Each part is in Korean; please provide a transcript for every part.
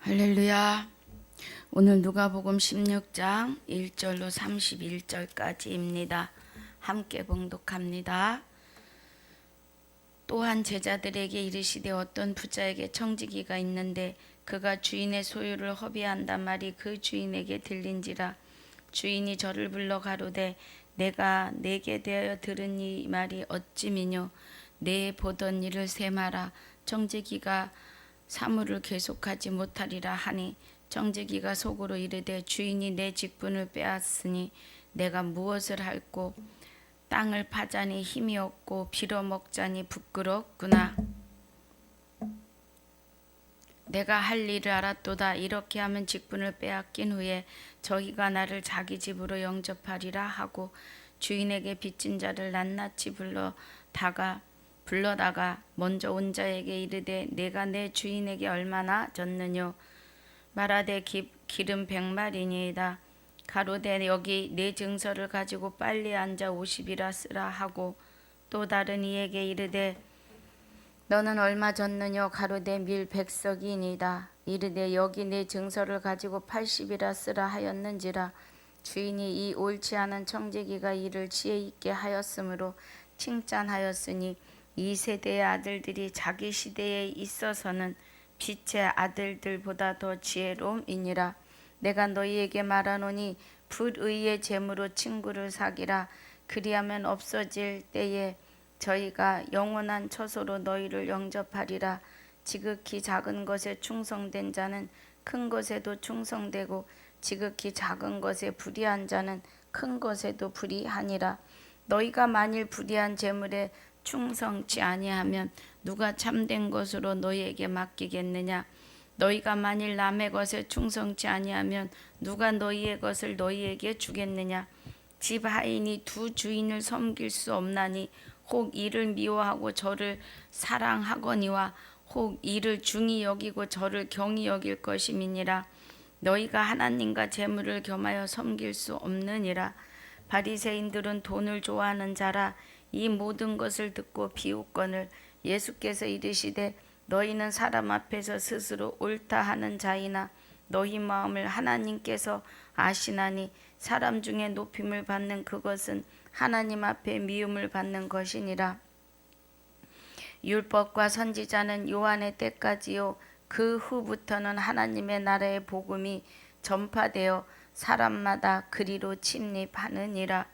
할렐루야. 오늘 누가복음 16장 1절로 31절까지입니다. 함께 봉독합니다. 또한 제자들에게 이르시되 어떤 부자에게 청지기가 있는데 그가 주인의 소유를 허비한단 말이 그 주인에게 들린지라. 주인이 저를 불러 가로되 내가 내게 대하여 들은 이 말이 어찌미뇨. 내 보던 일을 세마라. 청지기가 사물을 계속하지 못하리라 하니 청지기가 속으로 이르되 주인이 내 직분을 빼앗으니 내가 무엇을 할꼬. 땅을 파자니 힘이 없고 빌어먹자니 부끄럽구나. 내가 할 일을 알았도다. 이렇게 하면 직분을 빼앗긴 후에 저희가 나를 자기 집으로 영접하리라 하고 주인에게 빚진 자를 낱낱이 불러다가 먼저 온 자에게 이르되 내가 내 주인에게 얼마나 졌느뇨. 말하되 기름 100마리니이다. 가로되 여기 내 증서를 가지고 빨리 앉아 50이라 쓰라 하고 또 다른 이에게 이르되 너는 얼마 졌느뇨. 가로되 밀 100석이니이다. 이르되 여기 내 증서를 가지고 80이라 쓰라 하였는지라. 주인이 이 옳지 않은 청지기가 이를 지혜 있게 하였으므로 칭찬하였으니 이 세대의 아들들이 자기 시대에 있어서는 빛의 아들들보다 더 지혜로움이니라. 내가 너희에게 말하노니 불의의 재물로 친구를 사기라. 그리하면 없어질 때에 저희가 영원한 처소로 너희를 영접하리라. 지극히 작은 것에 충성된 자는 큰 것에도 충성되고 지극히 작은 것에 불의한 자는 큰 것에도 불의하니라. 너희가 만일 불의한 재물에 충성치 아니하면 누가 참된 것으로 너희에게 맡기겠느냐. 너희가 만일 남의 것에 충성치 아니하면 누가 너희의 것을 너희에게 주겠느냐. 집 하인이 두 주인을 섬길 수 없나니 혹 이를 미워하고 저를 사랑하거니와 혹 이를 중히 여기고 저를 경히 여길 것임이니라. 너희가 하나님과 재물을 겸하여 섬길 수 없느니라. 바리새인들은 돈을 좋아하는 자라. 이 모든 것을 듣고 비웃거늘 예수께서 이르시되 너희는 사람 앞에서 스스로 옳다 하는 자이나 너희 마음을 하나님께서 아시나니 사람 중에 높임을 받는 그것은 하나님 앞에 미움을 받는 것이니라. 율법과 선지자는 요한의 때까지요 그 후부터는 하나님의 나라의 복음이 전파되어 사람마다 그리로 침입하느니라.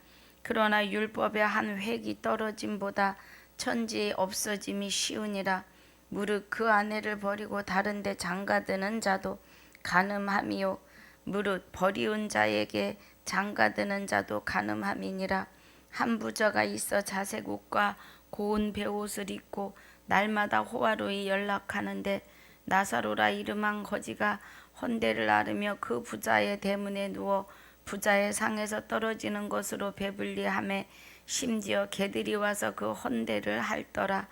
그러나 율법의 한 획이 떨어짐보다 천지의 없어짐이 쉬우니라. 무릇 그 아내를 버리고 다른 데 장가드는 자도 간음함이요 무릇 버리운 자에게 장가드는 자도 간음함이니라. 한 부자가 있어 자색 옷과 고운 베옷을 입고 날마다 호화로이 연락하는데 나사로라 이름한 거지가 헌대를 앓으며 그 부자의 대문에 누워 부자의 상에서 떨어지는 것으로 배불리하며 심지어 개들이 와서 그 헌대를 핥더라.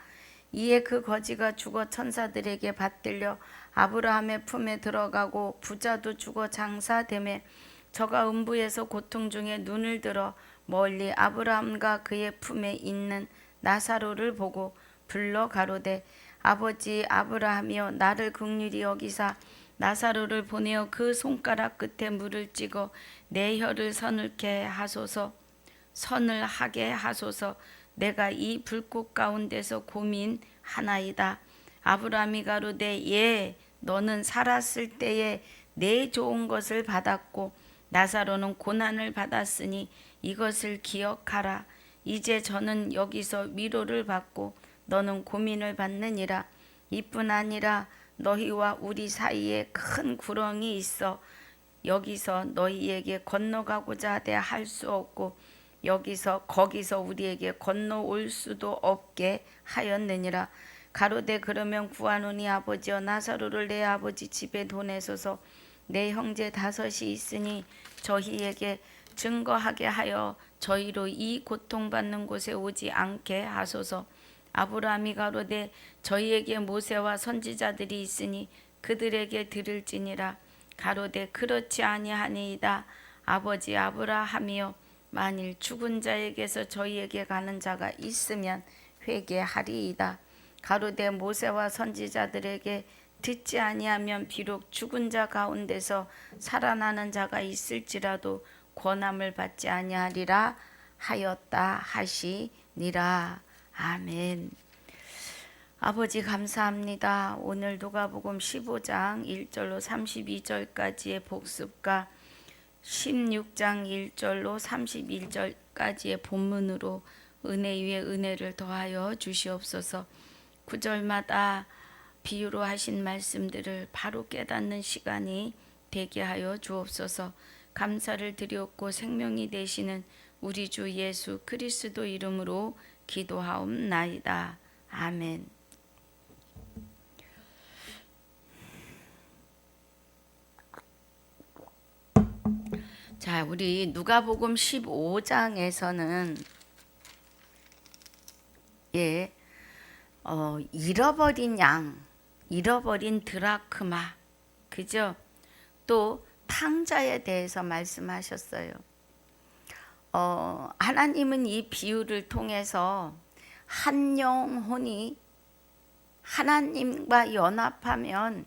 이에 그 거지가 죽어 천사들에게 받들려 아브라함의 품에 들어가고 부자도 죽어 장사되매 저가 음부에서 고통 중에 눈을 들어 멀리 아브라함과 그의 품에 있는 나사로를 보고 불러 가로되 아버지 아브라함이여 나를 긍휼히 여기사 나사로를 보내어 그 손가락 끝에 물을 찍어 내 혀를 선을 하게 하소서. 내가 이 불꽃 가운데서 고민하나이다. 아브라함이 가로되 예 너는 살았을 때에 내 좋은 것을 받았고 나사로는 고난을 받았으니 이것을 기억하라. 이제 저는 여기서 위로를 받고 너는 고민을 받느니라. 이뿐 아니라 너희와 우리 사이에 큰 구렁이 있어 여기서 너희에게 건너가고자 하되 할 수 없고 거기서 우리에게 건너올 수도 없게 하였느니라. 가로되 그러면 구하노니 아버지여 나사로를 내 아버지 집에 보내소서. 내 형제 5이 있으니 저희에게 증거하게 하여 저희로 이 고통받는 곳에 오지 않게 하소서. 아브라함이 가로되 저희에게 모세와 선지자들이 있으니 그들에게 들을지니라. 가로되 그렇지 아니하니이다. 아버지 아브라함이여 만일 죽은 자에게서 저희에게 가는 자가 있으면 회개하리이다. 가로되 모세와 선지자들에게 듣지 아니하면 비록 죽은 자 가운데서 살아나는 자가 있을지라도 권함을 받지 아니하리라 하였다 하시니라. 아멘. 아버지 감사합니다. 오늘 누가복음 15장 1절로 32절까지의 복습과 16장 1절로 31절까지의 본문으로 은혜 위에 은혜를 더하여 주시옵소서. 구절마다 비유로 하신 말씀들을 바로 깨닫는 시간이 되게 하여 주옵소서. 감사를 드렸고 생명이 되시는 우리 주 예수 그리스도 이름으로 기도하옵나이다. 아멘. 자, 우리 누가복음 15장에서는 잃어버린 양, 잃어버린 드라크마, 그죠? 또 탕자에 대해서 말씀하셨어요. 하나님은 이 비유를 통해서 한 영혼이 하나님과 연합하면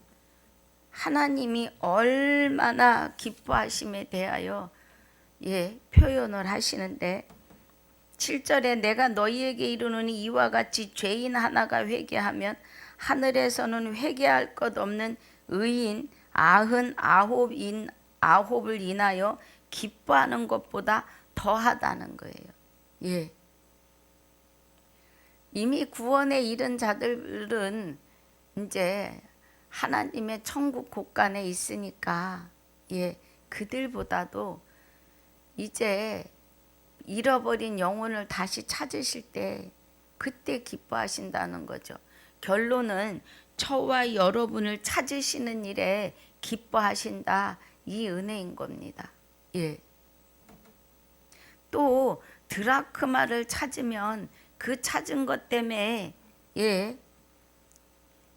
하나님이 얼마나 기뻐하심에 대하여 표현을 하시는데 7절에 내가 너희에게 이르노니 이와 같이 죄인 하나가 회개하면 하늘에서는 회개할 것 없는 의인 99을 인하여 기뻐하는 것보다 더하다는 거예요. 이미 구원에 이른 자들은 이제 하나님의 천국 곳간에 있으니까 그들보다도 이제 잃어버린 영혼을 다시 찾으실 때 그때 기뻐하신다는 거죠. 결론은 저와 여러분을 찾으시는 일에 기뻐하신다, 이 은혜인 겁니다. 또 드라크마를 찾으면 그 찾은 것 때문에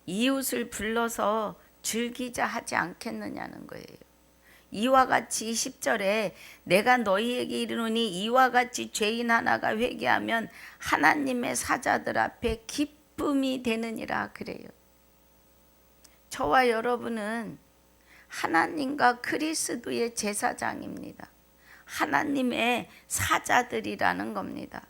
이웃을 불러서 즐기자 하지 않겠느냐는 거예요. 이와 같이 10절에 내가 너희에게 이르노니 이와 같이 죄인 하나가 회개하면 하나님의 사자들 앞에 기쁨이 되느니라 그래요. 저와 여러분은 하나님과 그리스도의 제사장입니다. 하나님의 사자들이라는 겁니다.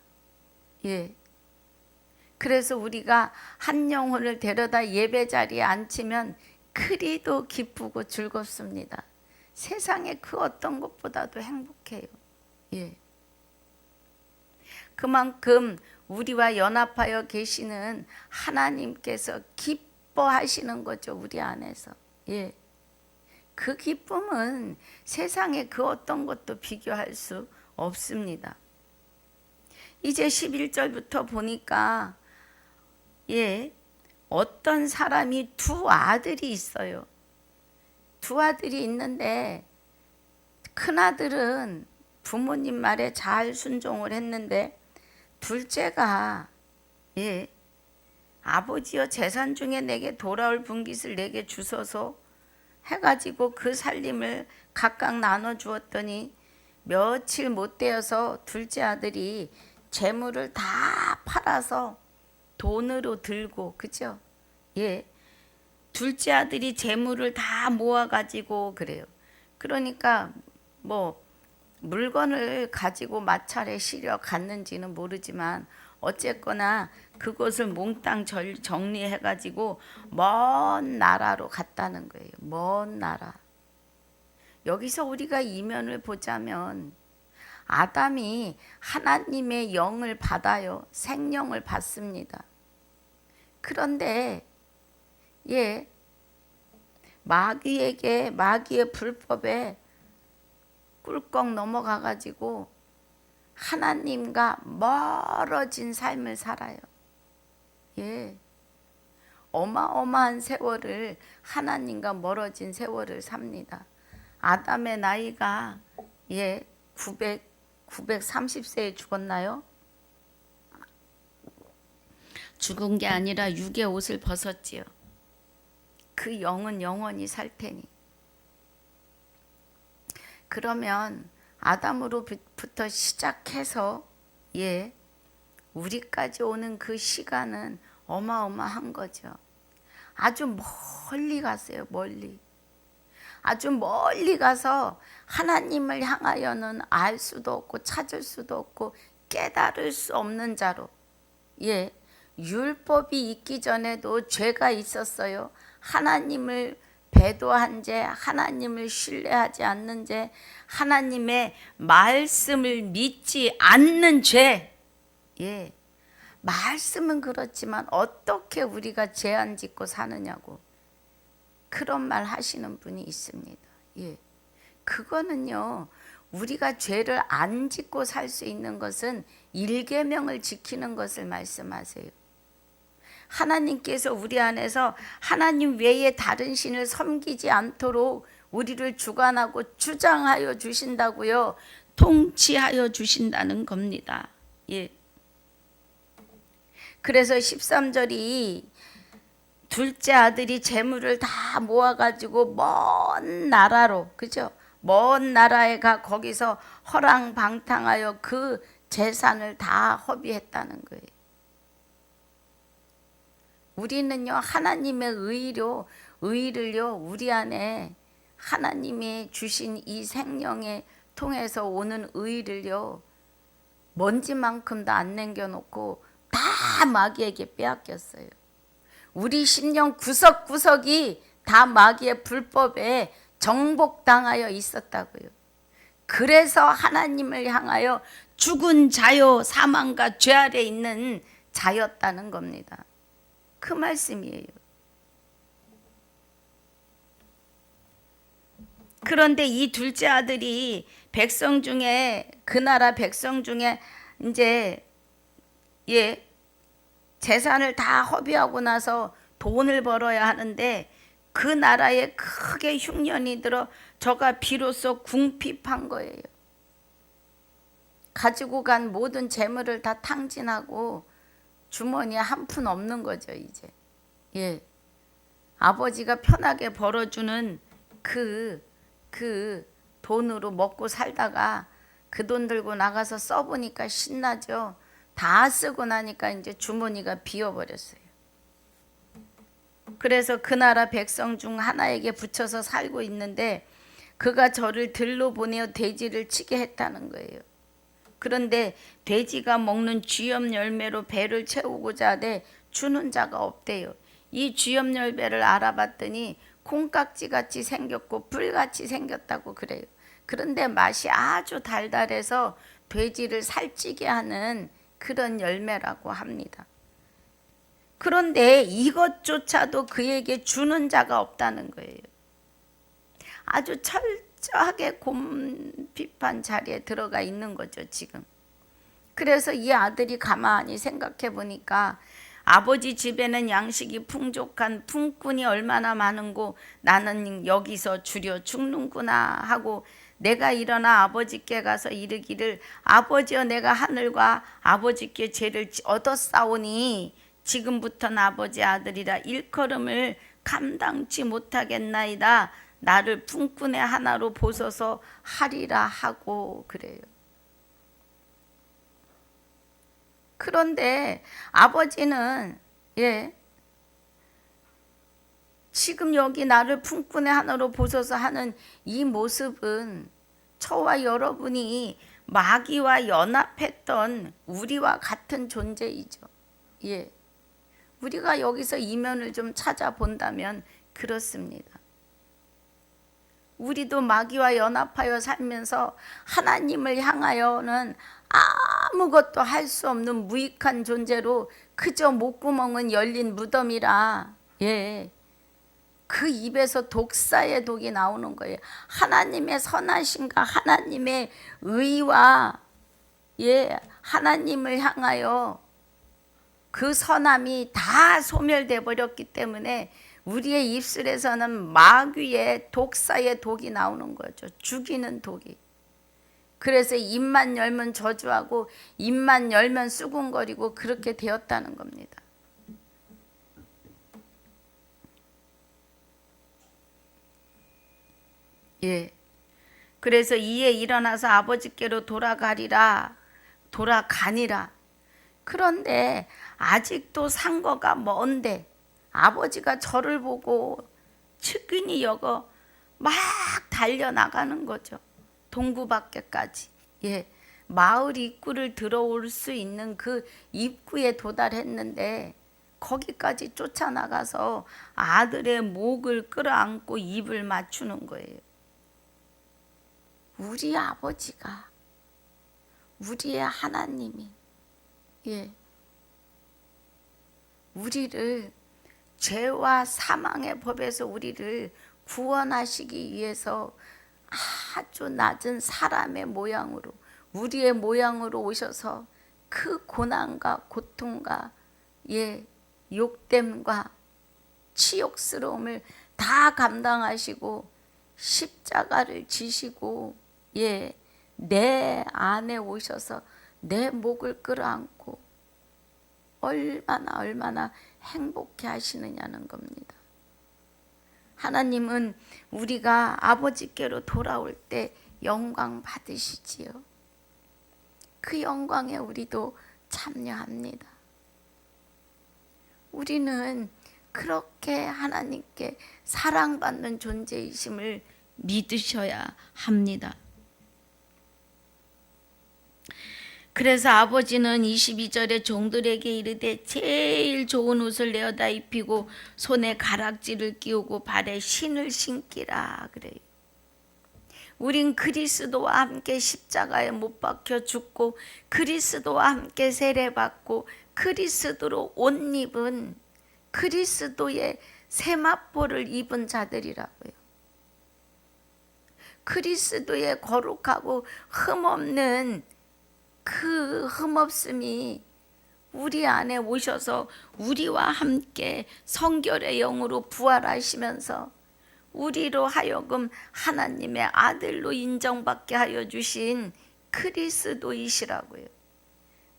그래서 우리가 한 영혼을 데려다 예배 자리에 앉히면 그리도 기쁘고 즐겁습니다. 세상에 그 어떤 것보다도 행복해요. 그만큼 우리와 연합하여 계시는 하나님께서 기뻐하시는 거죠. 우리 안에서. 그 기쁨은 세상에 그 어떤 것도 비교할 수 없습니다. 이제 11절부터 보니까 어떤 사람이 두 아들이 있어요. 두 아들이 있는데 큰아들은 부모님 말에 잘 순종을 했는데 둘째가 아버지여 재산 중에 내게 돌아올 분깃을 내게 주소서 해가지고 그 살림을 각각 나눠 주었더니 며칠 못 되어서 둘째 아들이 재물을 다 팔아서 돈으로 들고, 그죠? 둘째 아들이 재물을 다 모아가지고 그래요. 그러니까 뭐 물건을 가지고 마찰에 실려 갔는지는 모르지만 어쨌거나 그것을 몽땅 정리해가지고 먼 나라로 갔다는 거예요. 먼 나라. 여기서 우리가 이면을 보자면 아담이 하나님의 영을 받아요. 생명을 받습니다. 그런데 마귀의 불법에 꿀꺽 넘어가가지고 하나님과 멀어진 삶을 살아요. 어마어마한 세월을 하나님과 멀어진 세월을 삽니다. 아담의 나이가 930세에 죽었나요? 죽은 게 아니라 육의 옷을 벗었지요. 그 영은 영원히 살 테니. 그러면 아담으로부터 시작해서 우리까지 오는 그 시간은 어마어마한 거죠. 아주 멀리 갔어요. 멀리. 아주 멀리 가서 하나님을 향하여는 알 수도 없고 찾을 수도 없고 깨달을 수 없는 자로, 율법이 있기 전에도 죄가 있었어요. 하나님을 배도한 죄, 하나님을 신뢰하지 않는 죄, 하나님의 말씀을 믿지 않는 죄. 말씀은 그렇지만 어떻게 우리가 죄 안 짓고 사느냐고 그런 말 하시는 분이 있습니다. 그거는요, 우리가 죄를 안 짓고 살 수 있는 것은 일계명을 지키는 것을 말씀하세요. 하나님께서 우리 안에서 하나님 외에 다른 신을 섬기지 않도록 우리를 주관하고 주장하여 주신다고요. 통치하여 주신다는 겁니다. 그래서 13절이 둘째 아들이 재물을 다 모아가지고 먼 나라로, 그죠? 먼 나라에 가 거기서 허랑방탕하여 그 재산을 다 허비했다는 거예요. 우리는요, 하나님의 의를요, 우리 안에 하나님이 주신 이 생명에 통해서 오는 의를요, 먼지만큼도 안 남겨놓고 다 마귀에게 빼앗겼어요. 우리 심령 구석구석이 다 마귀의 불법에 정복당하여 있었다고요. 그래서 하나님을 향하여 죽은 자요, 사망과 죄 아래 있는 자였다는 겁니다. 그 말씀이에요. 그런데 이 둘째 아들이 백성 중에, 그 나라 백성 중에 이제 재산을 다 허비하고 나서 돈을 벌어야 하는데 그 나라에 크게 흉년이 들어 저가 비로소 궁핍한 거예요. 가지고 간 모든 재물을 다 탕진하고 주머니에 한 푼 없는 거죠, 이제. 아버지가 편하게 벌어주는 그 돈으로 먹고 살다가 그 돈 들고 나가서 써보니까 신나죠. 다 쓰고 나니까 이제 주머니가 비어버렸어요. 그래서 그 나라 백성 중 하나에게 붙여서 살고 있는데 그가 저를 들로 보내어 돼지를 치게 했다는 거예요. 그런데 돼지가 먹는 쥐염 열매로 배를 채우고자 하되 주는 자가 없대요. 이 쥐염 열매를 알아봤더니 콩깍지같이 생겼고 뿔같이 생겼다고 그래요. 그런데 맛이 아주 달달해서 돼지를 살찌게 하는 그런 열매라고 합니다. 그런데 이것조차도 그에게 주는 자가 없다는 거예요. 아주 철저하게 곰핍한 자리에 들어가 있는 거죠, 지금. 그래서 이 아들이 가만히 생각해 보니까 아버지 집에는 양식이 풍족한 품꾼이 얼마나 많은고 나는 여기서 주려 죽는구나 하고 내가 일어나 아버지께 가서 이르기를 아버지여 내가 하늘과 아버지께 죄를 얻었사오니 지금부터는 아버지 아들이라 일컬음을 감당치 못하겠나이다. 나를 품꾼의 하나로 보소서 하리라 하고 그래요. 그런데 아버지는 지금 여기 나를 품꾼의 하나로 보소서 하는 이 모습은 저와 여러분이 마귀와 연합했던 우리와 같은 존재이죠. 우리가 여기서 이면을 좀 찾아본다면 그렇습니다. 우리도 마귀와 연합하여 살면서 하나님을 향하여는 아무것도 할 수 없는 무익한 존재로 그저 목구멍은 열린 무덤이라 그 입에서 독사의 독이 나오는 거예요. 하나님의 선하심과 하나님의 의와 하나님을 향하여 그 선함이 다 소멸돼 버렸기 때문에 우리의 입술에서는 마귀의 독사의 독이 나오는 거죠. 죽이는 독이. 그래서 입만 열면 저주하고 입만 열면 수군거리고 그렇게 되었다는 겁니다. 그래서 이에 일어나서 아버지께로 돌아가니라. 그런데 아직도 상거가 먼데 아버지가 저를 보고 측은히 여겨 막 달려나가는 거죠. 동구 밖에까지. 예, 마을 입구를 들어올 수 있는 그 입구에 도달했는데 거기까지 쫓아나가서 아들의 목을 끌어안고 입을 맞추는 거예요. 우리 아버지가, 우리의 하나님이, 예, 우리를 죄와 사망의 법에서 우리를 구원하시기 위해서 아주 낮은 사람의 모양으로, 우리의 모양으로 오셔서 그 고난과 고통과 욕됨과 치욕스러움을 다 감당하시고 십자가를 지시고 내 안에 오셔서 내 목을 끌어안고 얼마나 행복해 하시느냐는 겁니다. 하나님은 우리가 아버지께로 돌아올 때 영광 받으시지요. 그 영광에 우리도 참여합니다. 우리는 그렇게 하나님께 사랑받는 존재이심을 믿으셔야 합니다. 그래서 아버지는 22절에 종들에게 이르되 제일 좋은 옷을 내어다 입히고 손에 가락지를 끼우고 발에 신을 신기라 그래요. 우린 그리스도와 함께 십자가에 못 박혀 죽고 그리스도와 함께 세례받고 그리스도로 옷 입은 그리스도의 세마포를 입은 자들이라고요. 그리스도의 거룩하고 흠없는 그 흠없음이 우리 안에 오셔서 우리와 함께 성결의 영으로 부활하시면서 우리로 하여금 하나님의 아들로 인정받게 하여 주신 그리스도이시라고요.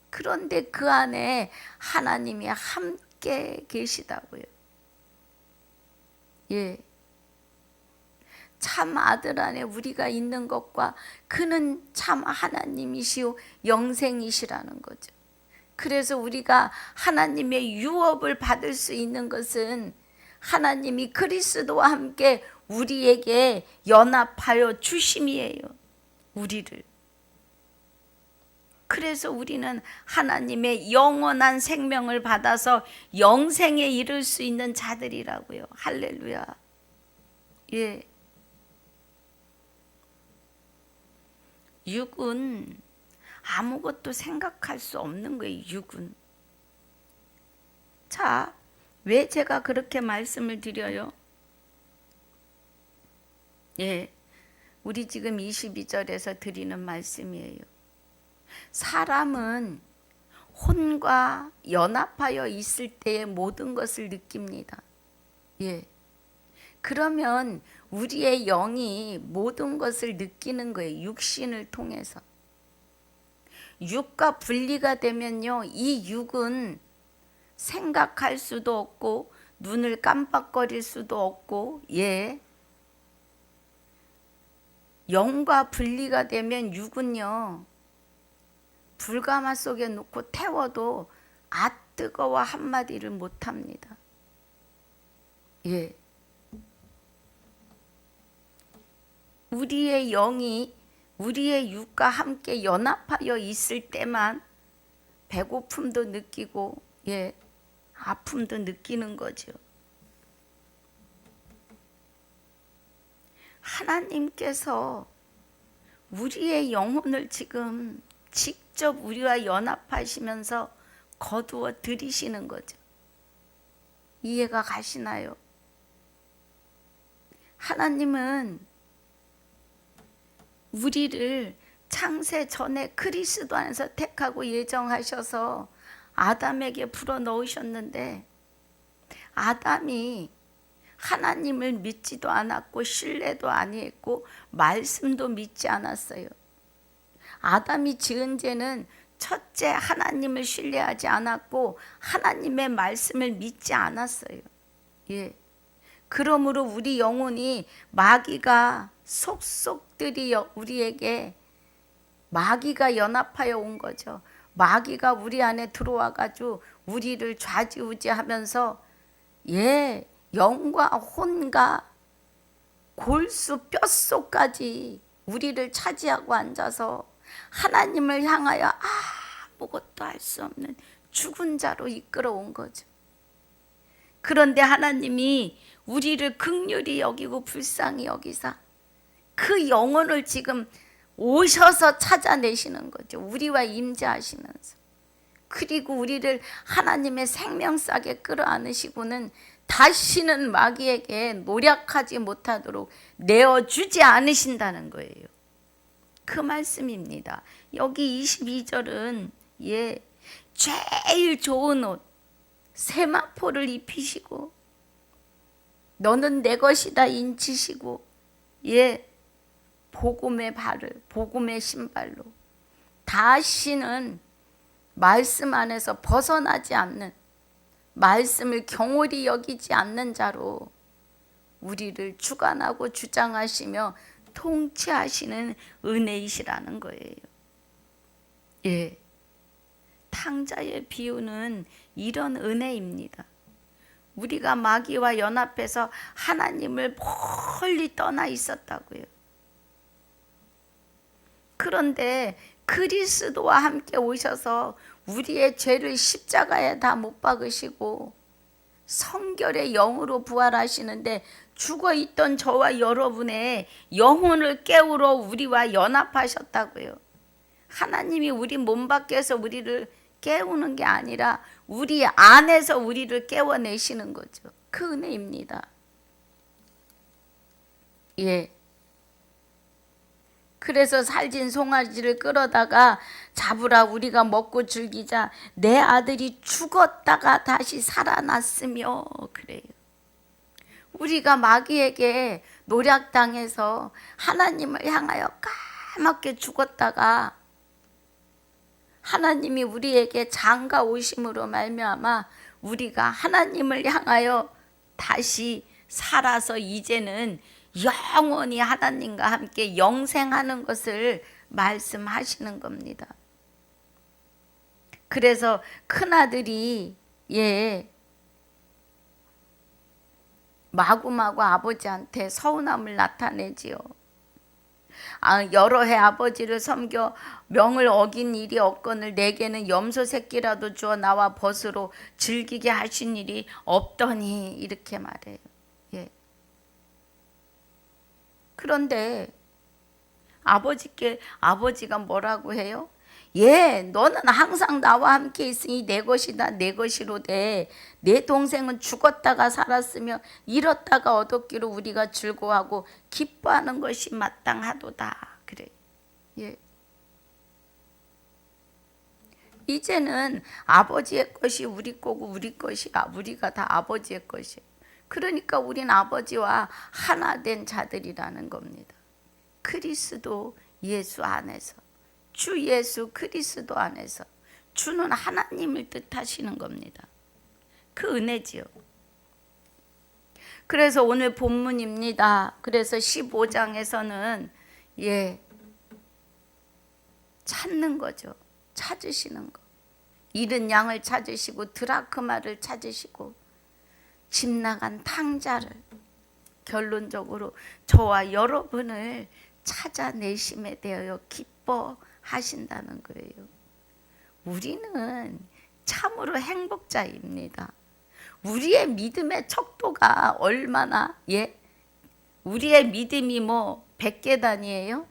그런데 그 안에 하나님이 함께 계시다고요. 참 아들 안에 우리가 있는 것과 그는 참 하나님이시오 영생이시라는 거죠. 그래서 우리가 하나님의 유업을 받을 수 있는 것은 하나님이 그리스도와 함께 우리에게 연합하여 주심이에요. 우리를. 그래서 우리는 하나님의 영원한 생명을 받아서 영생에 이를 수 있는 자들이라고요. 할렐루야. 육은 아무것도 생각할 수 없는 거예요. 육은. 자, 왜 제가 그렇게 말씀을 드려요? 우리 지금 22절에서 드리는 말씀이에요. 사람은 혼과 연합하여 있을 때의 모든 것을 느낍니다. 그러면 우리의 영이 모든 것을 느끼는 거예요. 육신을 통해서. 육과 분리가 되면요, 이 육은 생각할 수도 없고 눈을 깜빡거릴 수도 없고 영과 분리가 되면 육은요, 불가마 속에 놓고 태워도 아 뜨거워 한마디를 못합니다. 우리의 영이 우리의 육과 함께 연합하여 있을 때만 배고픔도 느끼고 아픔도 느끼는 거죠. 하나님께서 우리의 영혼을 지금 직접 우리와 연합하시면서 거두어 들이시는 거죠. 이해가 가시나요? 하나님은 우리를 창세 전에 그리스도 안에서 택하고 예정하셔서 아담에게 불어넣으셨는데 아담이 하나님을 믿지도 않았고 신뢰도 아니했고 말씀도 믿지 않았어요. 아담이 지은 죄는 첫째 하나님을 신뢰하지 않았고 하나님의 말씀을 믿지 않았어요. 그러므로 우리 영혼이 마귀가 속속들이 우리에게 마귀가 연합하여 온 거죠. 마귀가 우리 안에 들어와가지고 우리를 좌지우지하면서 영과 혼과 골수 뼛속까지 우리를 차지하고 앉아서 하나님을 향하여 아무것도 할 수 없는 죽은 자로 이끌어온 거죠. 그런데 하나님이 우리를 긍휼히 여기고 불쌍히 여기사 그 영혼을 지금 오셔서 찾아내시는 거죠. 우리와 임재하시면서. 그리고 우리를 하나님의 생명싸게 끌어안으시고는 다시는 마귀에게 노력하지 못하도록 내어주지 않으신다는 거예요. 그 말씀입니다. 여기 22절은 제일 좋은 옷 세마포를 입히시고 너는 내 것이다 인치시고 복음의 발을 복음의 신발로 다시는 말씀 안에서 벗어나지 않는 말씀을 경홀히 여기지 않는 자로 우리를 주관하고 주장하시며 통치하시는 은혜이시라는 거예요. 탕자의 비유는 이런 은혜입니다. 우리가 마귀와 연합해서 하나님을 멀리 떠나 있었다고요. 그런데 그리스도와 함께 오셔서 우리의 죄를 십자가에 다 못 박으시고 성결의 영으로 부활하시는데 죽어있던 저와 여러분의 영혼을 깨우러 우리와 연합하셨다고요. 하나님이 우리 몸 밖에서 우리를 깨우는 게 아니라 우리 안에서 우리를 깨워내시는 거죠. 그 은혜입니다. 그래서 살진 송아지를 끌어다가 잡으라 우리가 먹고 즐기자 내 아들이 죽었다가 다시 살아났으며 그래요. 우리가 마귀에게 노략당해서 하나님을 향하여 까맣게 죽었다가 하나님이 우리에게 장가 오심으로 말미암아 우리가 하나님을 향하여 다시 살아서 이제는 영원히 하나님과 함께 영생하는 것을 말씀하시는 겁니다. 그래서 큰아들이 마구마구 아버지한테 서운함을 나타내지요. 여러 해 아버지를 섬겨 명을 어긴 일이 없거늘 내게는 염소 새끼라도 주어 나와 벗으로 즐기게 하신 일이 없더니 이렇게 말해요. 그런데 아버지가 뭐라고 해요? 너는 항상 나와 함께 있으니 내 것이다 내 것이로되 내 동생은 죽었다가 살았으며 잃었다가 얻었기로 우리가 즐거워하고 기뻐하는 것이 마땅하도다. 그래. 이제는 아버지의 것이 우리 거고 우리 것이야. 우리가 다 아버지의 것이에요. 그러니까 우린 아버지와 하나 된 자들이라는 겁니다. 그리스도 예수 안에서 주 예수 그리스도 안에서 주는 하나님을 뜻하시는 겁니다. 그 은혜지요. 그래서 오늘 본문입니다. 그래서 15장에서는 찾는 거죠. 찾으시는 거. 잃은 양을 찾으시고 드라크마를 찾으시고 집 나간 탕자를 결론적으로 저와 여러분을 찾아내심에 대하여 기뻐하신다는 거예요. 우리는 참으로 행복자입니다. 우리의 믿음의 척도가 얼마나 우리의 믿음이 100계단이에요?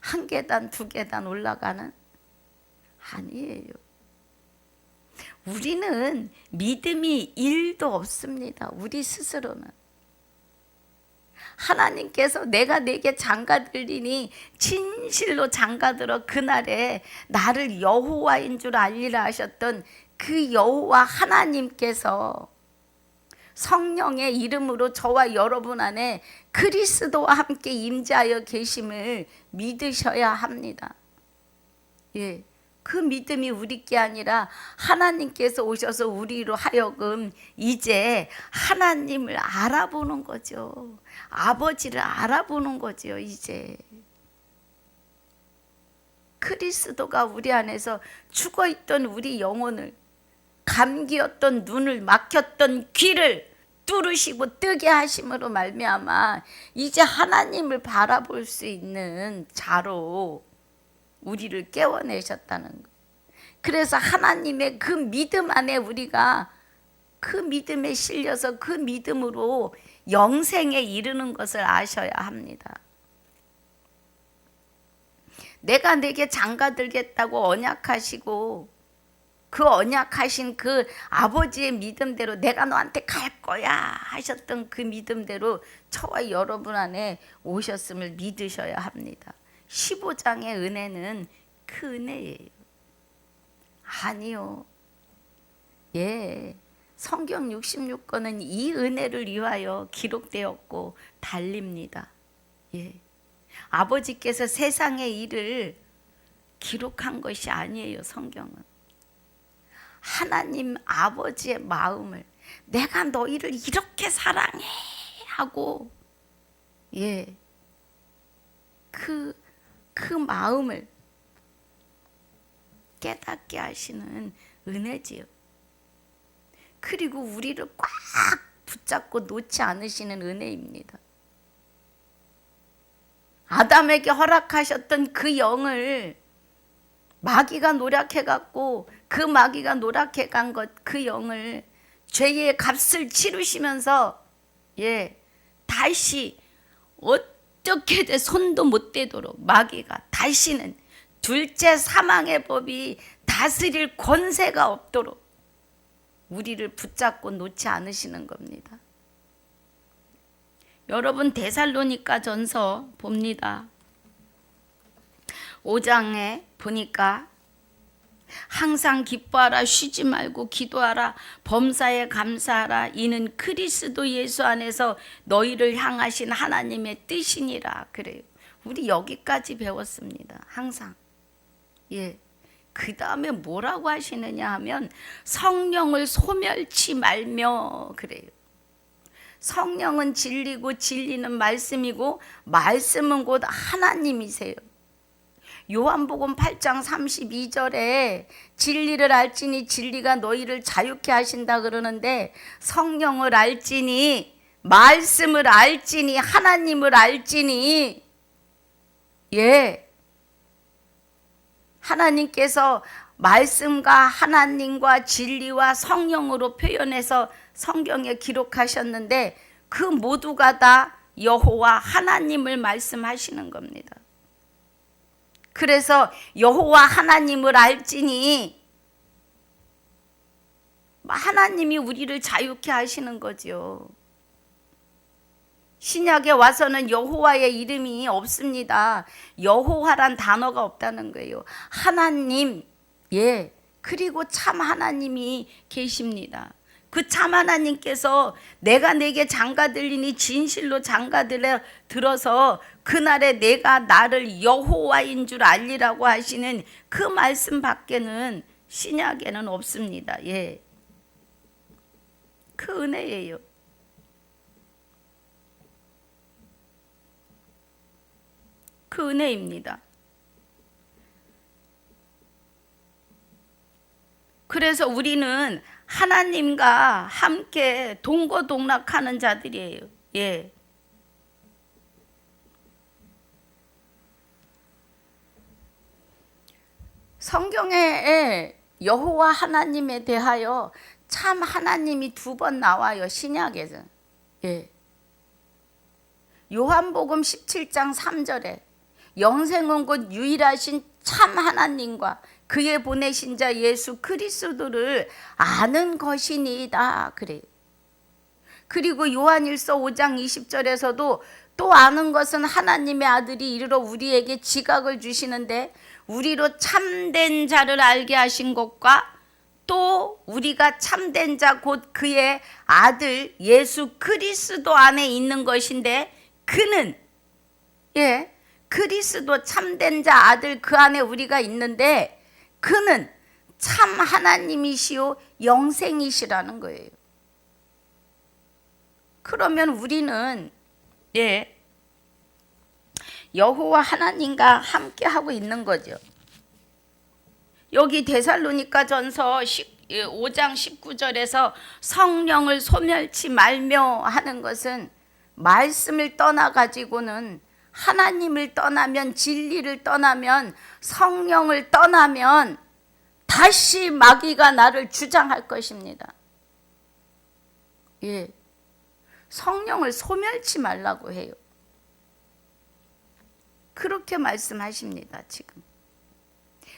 1계단, 2계단 올라가는? 아니에요. 우리는 믿음이 1도 없습니다. 우리 스스로는. 하나님께서 내가 내게 장가들리니 진실로 장가들어 그날에 나를 여호와인 줄 알리라 하셨던 그 여호와 하나님께서 성령의 이름으로 저와 여러분 안에 그리스도와 함께 임재하여 계심을 믿으셔야 합니다. 그 믿음이 우리께 아니라 하나님께서 오셔서 우리로 하여금 이제 하나님을 알아보는 거죠. 아버지를 알아보는 거죠. 이제 그리스도가 우리 안에서 죽어있던 우리 영혼을, 감기였던 눈을, 막혔던 귀를 뚫으시고 뜨게 하심으로 말미암아 이제 하나님을 바라볼 수 있는 자로 우리를 깨워내셨다는 것. 그래서 하나님의 그 믿음 안에 우리가 그 믿음에 실려서 그 믿음으로 영생에 이르는 것을 아셔야 합니다. 내가 내게 장가들겠다고 언약하시고 그 언약하신 그 아버지의 믿음대로 내가 너한테 갈 거야 하셨던 그 믿음대로 저와 여러분 안에 오셨음을 믿으셔야 합니다. 15장의 은혜는 그 은혜예요. 아니요. 예. 성경 66권은 이 은혜를 위하여 기록되었고 달립니다. 예. 아버지께서 세상의 일을 기록한 것이 아니에요. 성경은 하나님 아버지의 마음을, 내가 너희를 이렇게 사랑해 하고, 예, 그 마음을 깨닫게 하시는 은혜지요. 그리고 우리를 꽉 붙잡고 놓지 않으시는 은혜입니다. 아담에게 허락하셨던 그 영을 마귀가 노력해갖고 그 마귀가 노력해간 것, 그 영을 죄의 값을 치르시면서 예, 다시 어떻게든 손도 못 대도록 마귀가 다시는 둘째 사망의 법이 다스릴 권세가 없도록 우리를 붙잡고 놓지 않으시는 겁니다. 여러분 데살로니가 전서 봅니다. 5장에 보니까 항상 기뻐하라, 쉬지 말고 기도하라, 범사에 감사하라, 이는 그리스도 예수 안에서 너희를 향하신 하나님의 뜻이니라. 그래요. 우리 여기까지 배웠습니다. 항상. 예. 그 다음에 뭐라고 하시느냐 하면 성령을 소멸치 말며 그래요. 성령은 진리고 진리는 말씀이고 말씀은 곧 하나님이세요. 요한복음 8장 32절에 진리를 알지니 진리가 너희를 자유케 하신다 그러는데 성령을 알지니 말씀을 알지니 하나님을 알지니 예, 하나님께서 말씀과 하나님과 진리와 성령으로 표현해서 성경에 기록하셨는데 그 모두가 다 여호와 하나님을 말씀하시는 겁니다. 그래서 여호와 하나님을 알지니 하나님이 우리를 자유케 하시는 거죠. 신약에 와서는 여호와의 이름이 없습니다. 여호와란 단어가 없다는 거예요. 하나님, 예, 그리고 참 하나님이 계십니다. 그 참 하나님께서 내가 내게 장가들리니 진실로 장가들어서 그날에 내가 나를 여호와인 줄 알리라고 하시는 그 말씀 밖에는 신약에는 없습니다. 예, 그 은혜예요. 그 은혜입니다. 그래서 우리는 하나님과 함께 동거동락하는 자들이에요. 예. 성경에 여호와 하나님에 대하여 참 하나님이 2번 나와요. 신약에서. 예. 요한복음 17장 3절에 영생은 곧 유일하신 참 하나님과 그의 보내신 자 예수 그리스도를 아는 것이니이다 그래요. 그리고 요한일서 5장 20절에서도 또 아는 것은 하나님의 아들이 이르러 우리에게 지각을 주시는데 우리로 참된 자를 알게 하신 것과 또 우리가 참된 자 곧 그의 아들 예수 그리스도 안에 있는 것인데 그는 예, 그리스도 참된 자 아들 그 안에 우리가 있는데 그는 참 하나님이시요 영생이시라는 거예요. 그러면 우리는 예, 여호와 하나님과 함께 하고 있는 거죠. 여기 데살로니가전서 5장 19절에서 성령을 소멸치 말며 하는 것은 말씀을 떠나 가지고는, 하나님을 떠나면, 진리를 떠나면, 성령을 떠나면 다시 마귀가 나를 주장할 것입니다. 예, 성령을 소멸치 말라고 해요. 그렇게 말씀하십니다, 지금.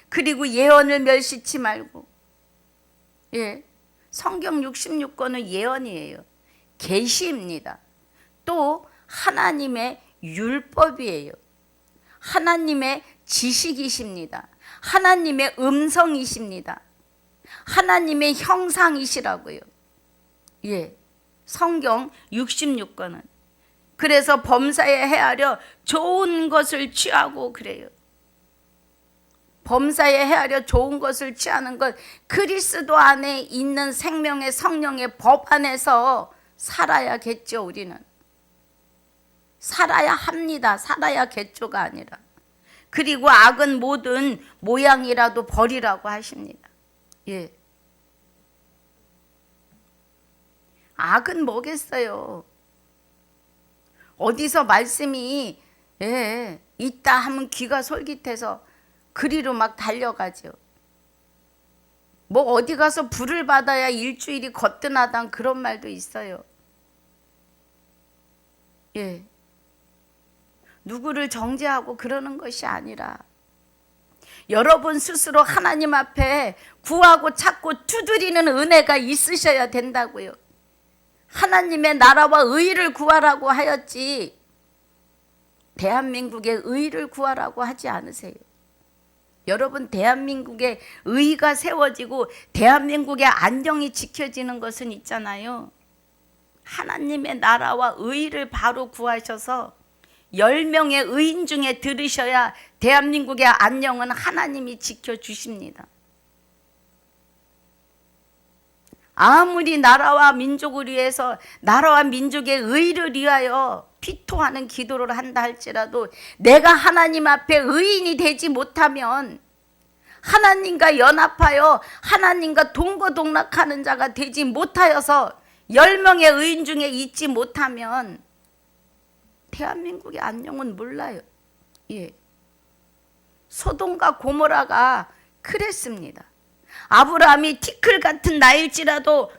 그리고 예언을 멸시치 말고. 예, 성경 66권은 예언이에요. 계시입니다. 또 하나님의 율법이에요. 하나님의 지식이십니다. 하나님의 음성이십니다. 하나님의 형상이시라고요. 예, 성경 66권은. 그래서 범사에 헤아려 좋은 것을 취하고 그래요. 범사에 헤아려 좋은 것을 취하는 것, 그리스도 안에 있는 생명의 성령의 법 안에서 살아야겠죠. 우리는 살아야 합니다. 살아야겠죠가 아니라. 그리고 악은 모든 모양이라도 버리라고 하십니다. 예, 악은 뭐겠어요? 어디서 말씀이 있다 하면 귀가 솔깃해서 그리로 막 달려가죠. 뭐 어디 가서 불을 받아야 일주일이 거뜬하단 그런 말도 있어요. 예, 누구를 정죄하고 그러는 것이 아니라 여러분 스스로 하나님 앞에 구하고 찾고 두드리는 은혜가 있으셔야 된다고요. 하나님의 나라와 의를 구하라고 하였지 대한민국의 의를 구하라고 하지 않으세요. 여러분, 대한민국의 의가 세워지고 대한민국의 안정이 지켜지는 것은 있잖아요. 하나님의 나라와 의를 바로 구하셔서 10명의 의인 중에 들으셔야 대한민국의 안녕은 하나님이 지켜주십니다. 아무리 나라와 민족을 위해서, 나라와 민족의 의를 위하여 피토하는 기도를 한다 할지라도 내가 하나님 앞에 의인이 되지 못하면, 하나님과 연합하여 하나님과 동거동락하는 자가 되지 못하여서 10명의 의인 중에 있지 못하면 대한민국의 안녕은 몰라요. 예, 소돔과 고모라가 그랬습니다. 아브라함이 티끌 같은 나일지라도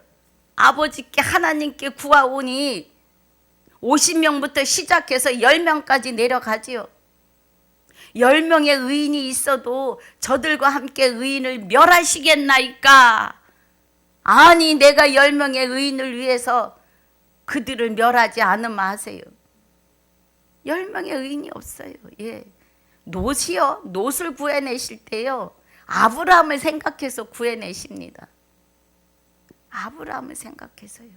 아버지께 하나님께 구하오니 50명부터 시작해서 10명까지 내려가지요. 10명의 의인이 있어도 저들과 함께 의인을 멸하시겠나이까? 아니, 내가 10명의 의인을 위해서 그들을 멸하지 않으마 하세요. 10명의 의인이 없어요. 예, 롯이요, 롯을 구해내실 때요, 아브라함을 생각해서 구해내십니다. 아브라함을 생각해서요.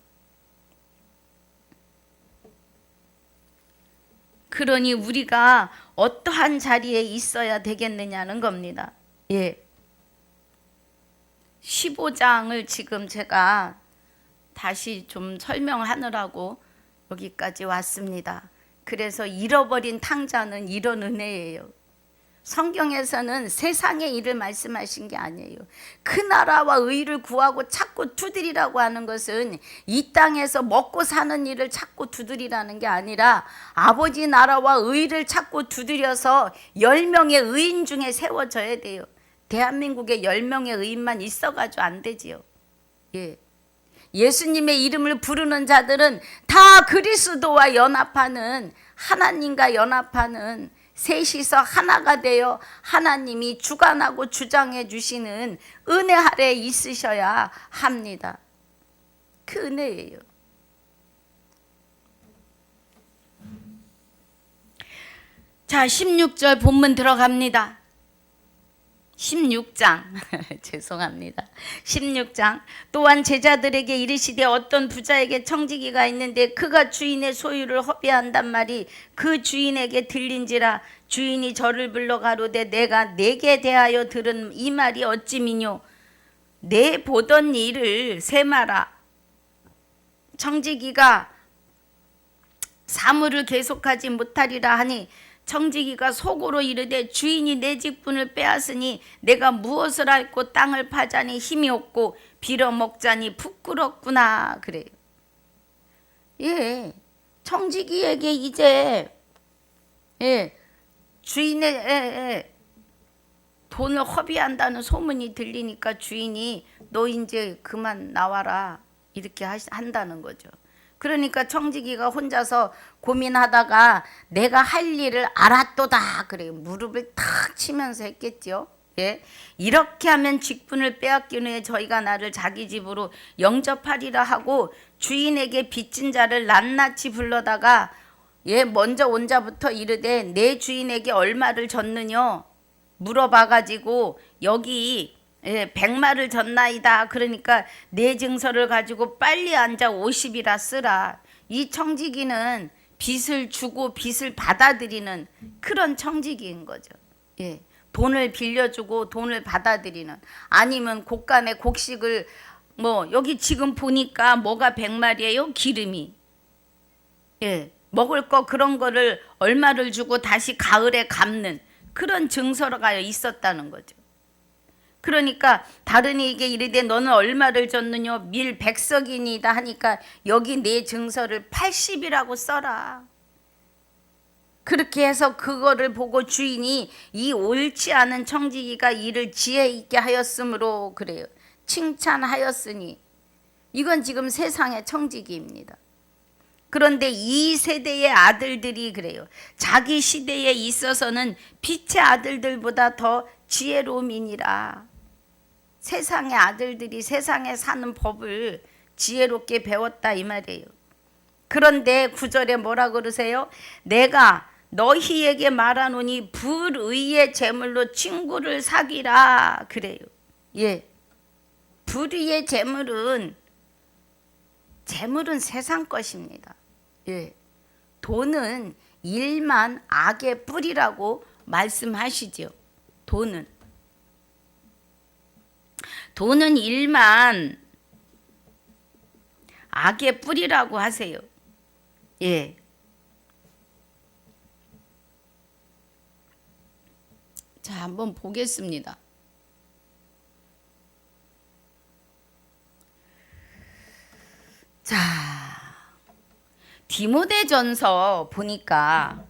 그러니 우리가 어떠한 자리에 있어야 되겠느냐는 겁니다. 예, 15장을 지금 제가 다시 좀 설명하느라고 여기까지 왔습니다. 그래서 잃어버린 탕자는 이런 은혜예요. 성경에서는 세상의 일을 말씀하신 게 아니에요. 그 나라와 의를 구하고 찾고 두드리라고 하는 것은 이 땅에서 먹고 사는 일을 찾고 두드리라는 게 아니라 아버지 나라와 의를 찾고 두드려서 10명의 의인 중에 세워져야 돼요. 대한민국에 10명의 의인만 있어가지고 안 되지요. 예, 예수님의 이름을 부르는 자들은 다 그리스도와 연합하는, 하나님과 연합하는, 셋이서 하나가 되어 하나님이 주관하고 주장해 주시는 은혜 아래에 있으셔야 합니다. 그 은혜예요. 자, 16절 본문 들어갑니다. 16장 죄송합니다. 16장 또한 제자들에게 이르시되 어떤 부자에게 청지기가 있는데 그가 주인의 소유를 허비한단 말이 그 주인에게 들린지라. 주인이 저를 불러 가로되 내가 내게 대하여 들은 이 말이 어찌미뇨. 내 보던 일을 세마라. 청지기가 사물을 계속하지 못하리라 하니 청지기가 속으로 이르되 주인이 내 직분을 빼앗으니 내가 무엇을 앓고 땅을 파자니 힘이 없고 빌어먹자니 부끄럽구나 그래요. 예, 청지기에게 이제 주인의 돈을 허비한다는 소문이 들리니까 주인이 너 이제 그만 나와라 이렇게 한다는 거죠. 그러니까 청지기가 혼자서 고민하다가 내가 할 일을 알았도다 그래요. 무릎을 탁 치면서 했겠죠. 예, 이렇게 하면 직분을 빼앗긴 후에 저희가 나를 자기 집으로 영접하리라 하고 주인에게 빚진 자를 낱낱이 불러다가 먼저 온 자부터 이르되 내 주인에게 얼마를 졌느냐 물어봐가지고 여기 100마를 졌나이다. 그러니까 내 증서를 가지고 빨리 앉아 50이라 쓰라. 이 청지기는 빚을 주고 빚을 받아들이는 그런 청지기인 거죠. 돈을 빌려주고 돈을 받아들이는, 아니면 곡간에 곡식을 여기 지금 보니까 뭐가 100마리예요? 기름이. 먹을 거 그런 거를 얼마를 주고 다시 가을에 갚는 그런 증서가 있었다는 거죠. 그러니까 다른 이에게 이르되 너는 얼마를 줬느냐 밀 100석이니이다 하니까 여기 내 증서를 80이라고 써라. 그렇게 해서 그거를 보고 주인이 이 옳지 않은 청지기가 이를 지혜 있게 하였으므로 그래요. 칭찬하였으니. 이건 지금 세상의 청지기입니다. 그런데 이 세대의 아들들이 그래요. 자기 시대에 있어서는 빛의 아들들보다 더 지혜로움이니라. 세상의 아들들이 세상에 사는 법을 지혜롭게 배웠다 이 말이에요. 그런데 9절에 뭐라 그러세요? 내가 너희에게 말하노니 불의의 재물로 친구를 사귀라 그래요. 불의의 재물은 세상 것입니다. 돈은 일만 악의 뿌리라고 말씀하시죠. 돈은 일만 악의 뿌리라고 하세요. 자, 한번 보겠습니다. 자, 디모데전서 보니까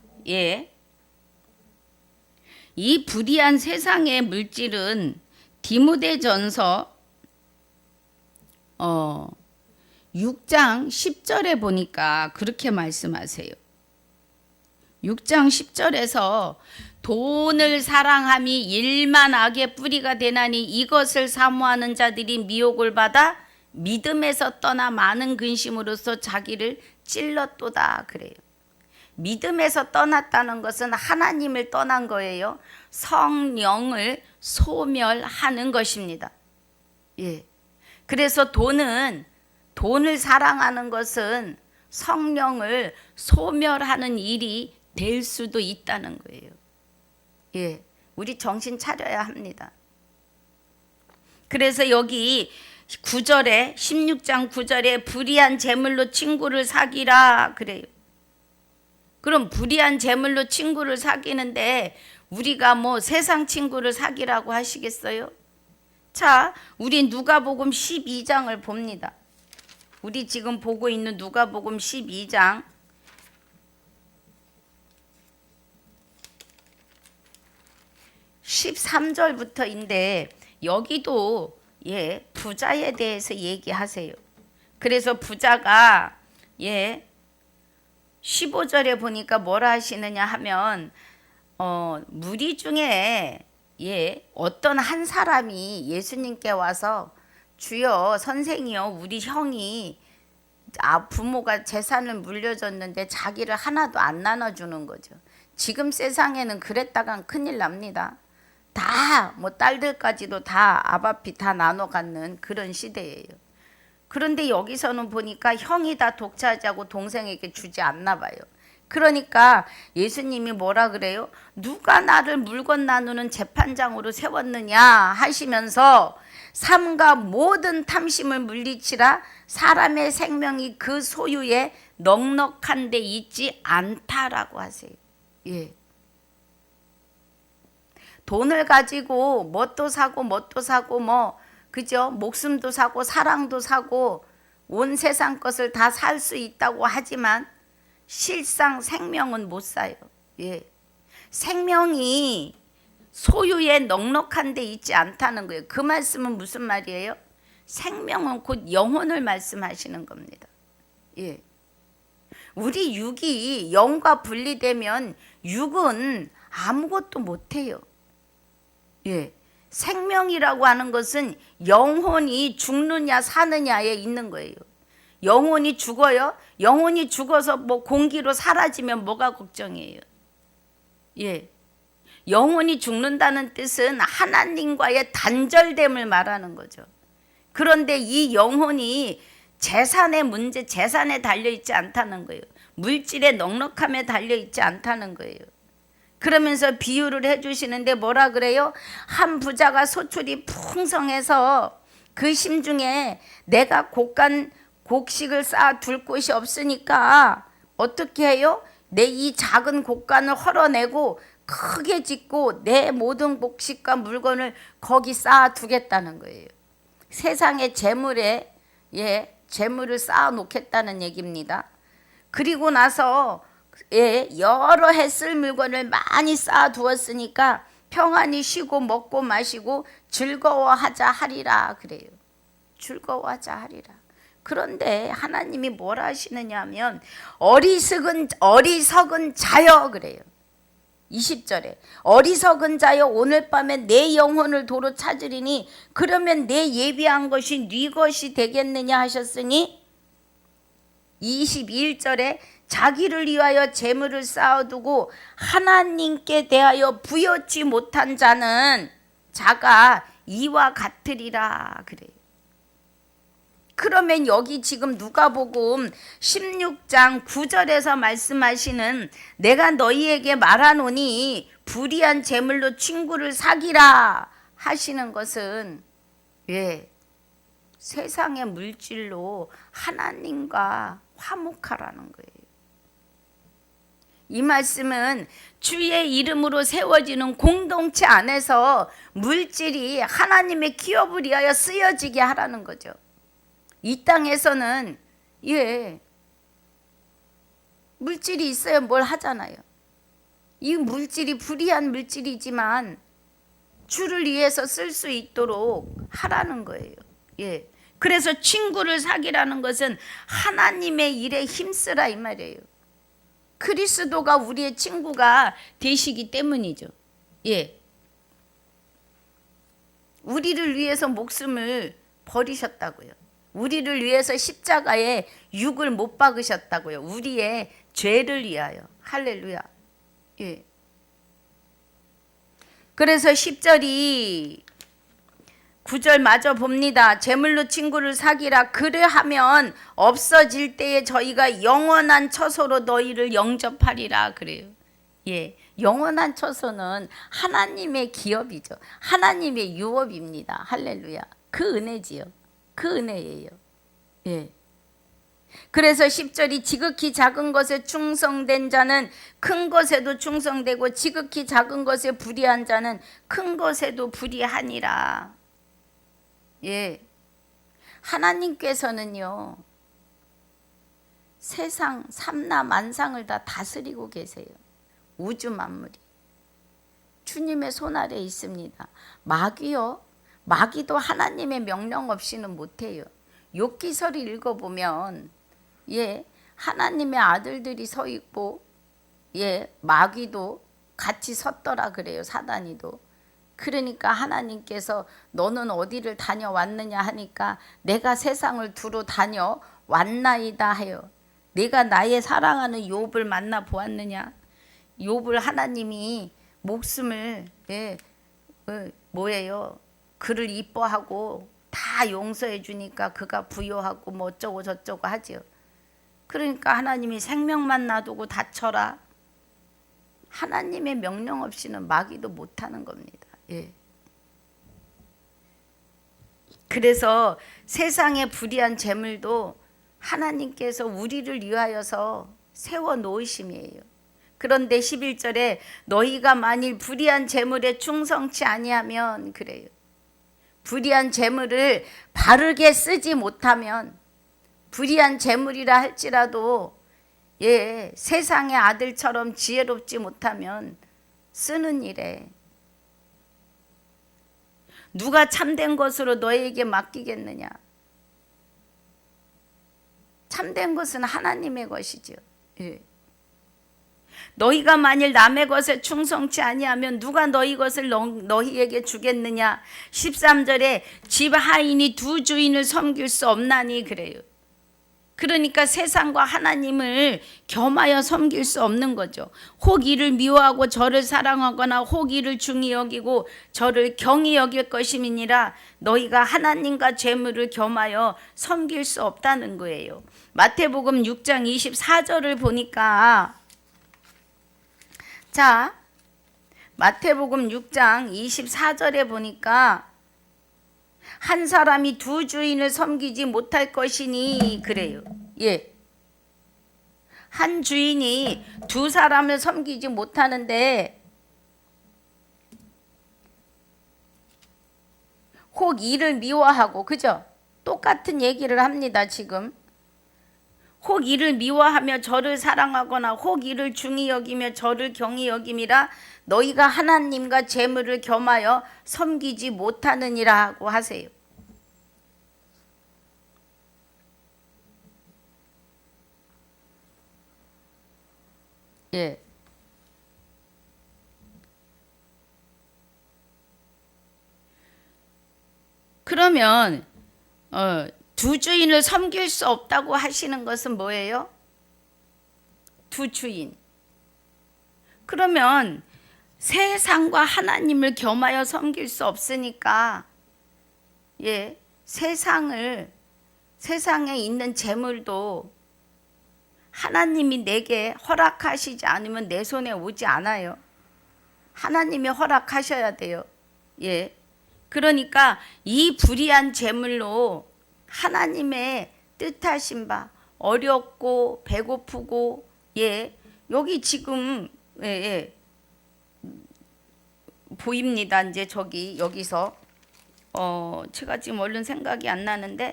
이 불의한 세상의 물질은 디모데전서 6장 10절에 보니까 그렇게 말씀하세요. 6장 10절에서 돈을 사랑함이 일만 악의 뿌리가 되나니 이것을 사모하는 자들이 미혹을 받아 믿음에서 떠나 많은 근심으로써 자기를 찔렀도다 그래요. 믿음에서 떠났다는 것은 하나님을 떠난 거예요. 성령을 소멸하는 것입니다. 그래서 돈을 사랑하는 것은 성령을 소멸하는 일이 될 수도 있다는 거예요. 우리 정신 차려야 합니다. 그래서 여기 9절에 16장 9절에 불의한 재물로 친구를 사귀라 그래요. 그럼 불의한 재물로 친구를 사귀는데 우리가 세상 친구를 사귀라고 하시겠어요? 자, 우리 누가복음 12장을 봅니다. 우리 지금 보고 있는 누가복음 12장 13절부터인데 여기도 부자에 대해서 얘기하세요. 그래서 부자가 15절에 보니까 뭐라 하시느냐 하면 무리 중에 어떤 한 사람이 예수님께 와서 주여 선생이요 우리 형이 부모가 재산을 물려줬는데 자기를 하나도 안 나눠주는 거죠. 지금 세상에는 그랬다간 큰일 납니다. 다 딸들까지도 다 아바피 다 나눠 갖는 그런 시대예요. 그런데 여기서는 보니까 형이 다 독차지하고 동생에게 주지 않나 봐요. 그러니까 예수님이 뭐라 그래요? 누가 나를 물건 나누는 재판장으로 세웠느냐 하시면서 삼가 모든 탐심을 물리치라 사람의 생명이 그 소유에 넉넉한 데 있지 않다라고 하세요. 돈을 가지고 뭣도 사고 뭣도 사고 뭐 그죠? 목숨도 사고 사랑도 사고 온 세상 것을 다 살 수 있다고 하지만 실상 생명은 못 사요. 예. 생명이 소유에 넉넉한 데 있지 않다는 거예요. 그 말씀은 무슨 말이에요? 생명은 곧 영혼을 말씀하시는 겁니다. 예. 우리 육이 영과 분리되면 육은 아무것도 못해요. 예. 생명이라고 하는 것은 영혼이 죽느냐 사느냐에 있는 거예요. 영혼이 죽어요? 영혼이 죽어서 뭐 공기로 사라지면 뭐가 걱정이에요? 예. 영혼이 죽는다는 뜻은 하나님과의 단절됨을 말하는 거죠. 그런데 이 영혼이 재산의 문제, 재산에 달려있지 않다는 거예요. 물질의 넉넉함에 달려있지 않다는 거예요. 그러면서 비유를 해주시는데 뭐라 그래요? 한 부자가 소출이 풍성해서 그 심중에 내가 곡식을 쌓아둘 곳이 없으니까 어떻게 해요? 내 이 작은 곡간을 헐어내고 크게 짓고 내 모든 곡식과 물건을 거기 쌓아두겠다는 거예요. 세상의 재물에 재물을 쌓아놓겠다는 얘기입니다. 그리고 나서 여러 해 쓸 물건을 많이 쌓아두었으니까 평안히 쉬고 먹고 마시고 즐거워하자 하리라 그래요. 즐거워하자 하리라. 그런데 하나님이 뭐라 하시느냐 하면 어리석은 자여 그래요. 20절에 어리석은 자여 오늘 밤에 내 영혼을 도로 찾으리니 그러면 내 예비한 것이 네 것이 되겠느냐 하셨으니 21절에 자기를 위하여 재물을 쌓아두고 하나님께 대하여 부여치 못한 자가 이와 같으리라 그래요. 그러면 여기 지금 누가복음 16장 9절에서 말씀하시는 내가 너희에게 말하노니 불의한 재물로 친구를 사귀라 하시는 것은 세상의 물질로 하나님과 화목하라는 거예요. 이 말씀은 주의 이름으로 세워지는 공동체 안에서 물질이 하나님의 기업을 위하여 쓰여지게 하라는 거죠. 이 땅에서는 물질이 있어야 뭘 하잖아요. 이 물질이 불의한 물질이지만 주를 위해서 쓸 수 있도록 하라는 거예요. 그래서 친구를 사귀라는 것은 하나님의 일에 힘쓰라 이 말이에요. 그리스도가 우리의 친구가 되시기 때문이죠. 우리를 위해서 목숨을 버리셨다고요. 우리를 위해서 십자가에 육을 못 박으셨다고요. 우리의 죄를 위하여. 할렐루야. 그래서 10절이 9절 마저 봅니다. 재물로 친구를 사귀라. 그래하면 없어질 때에 저희가 영원한 처소로 너희를 영접하리라 그래요. 영원한 처소는 하나님의 기업이죠. 하나님의 유업입니다. 할렐루야. 그 은혜지요. 그 은혜예요. 그래서 10절이 지극히 작은 것에 충성된 자는 큰 것에도 충성되고 지극히 작은 것에 불의한 자는 큰 것에도 불의하니라. 하나님께서는요 세상 삼라 만상을 다 다스리고 계세요. 우주 만물이 주님의 손아래에 있습니다. 마귀도 하나님의 명령 없이는 못해요. 욥기서를 읽어보면 하나님의 아들들이 서 있고 마귀도 같이 섰더라 그래요. 사단이도. 그러니까 하나님께서 너는 어디를 다녀왔느냐 하니까 내가 세상을 두루 다녀왔나이다 해요. 내가 나의 사랑하는 욥을 만나 보았느냐. 욥을 하나님이 목숨을 그를 이뻐하고 다 용서해 주니까 그가 부요하고 뭐 어쩌고 저쩌고 하지요. 그러니까 하나님이 생명만 놔두고 다쳐라. 하나님의 명령 없이는 마귀도 못하는 겁니다. 그래서 세상의 불의한 재물도 하나님께서 우리를 위하여서 세워 놓으심이에요. 그런데 11절에 너희가 만일 불의한 재물에 충성치 아니하면 그래요. 불의한 재물을 바르게 쓰지 못하면 불의한 재물이라 할지라도 세상의 아들처럼 지혜롭지 못하면 쓰는 일에 누가 참된 것으로 너에게 맡기겠느냐? 참된 것은 하나님의 것이죠. 너희가 만일 남의 것에 충성치 아니하면 누가 너희 것을 너희에게 주겠느냐? 13절에 집 하인이 두 주인을 섬길 수 없나니 그래요. 그러니까 세상과 하나님을 겸하여 섬길 수 없는 거죠. 혹 이를 미워하고 저를 사랑하거나 혹 이를 중히 여기고 저를 경히 여길 것임이니라. 너희가 하나님과 재물을 겸하여 섬길 수 없다는 거예요. 마태복음 6장 24절을 보니까 자, 마태복음 6장 24절에 보니까 한 사람이 두 주인을 섬기지 못할 것이니 그래요. 한 주인이 두 사람을 섬기지 못하는데 혹 이를 미워하고 그죠? 똑같은 얘기를 합니다. 지금 혹 이를 미워하며 저를 사랑하거나 혹 이를 중히 여기며 저를 경히 여김이라 너희가 하나님과 재물을 겸하여 섬기지 못하느니라고 하세요. 그러면 두 주인을 섬길 수 없다고 하시는 것은 뭐예요? 두 주인. 그러면 세상과 하나님을 겸하여 섬길 수 없으니까 세상에 있는 재물도 하나님이 내게 허락하시지 않으면 내 손에 오지 않아요. 하나님이 허락하셔야 돼요. 그러니까 이 불의한 재물로 하나님의 뜻하신 바 어렵고 배고프고 여기 지금 보입니다. 이제 여기서 제가 지금 얼른 생각이 안 나는데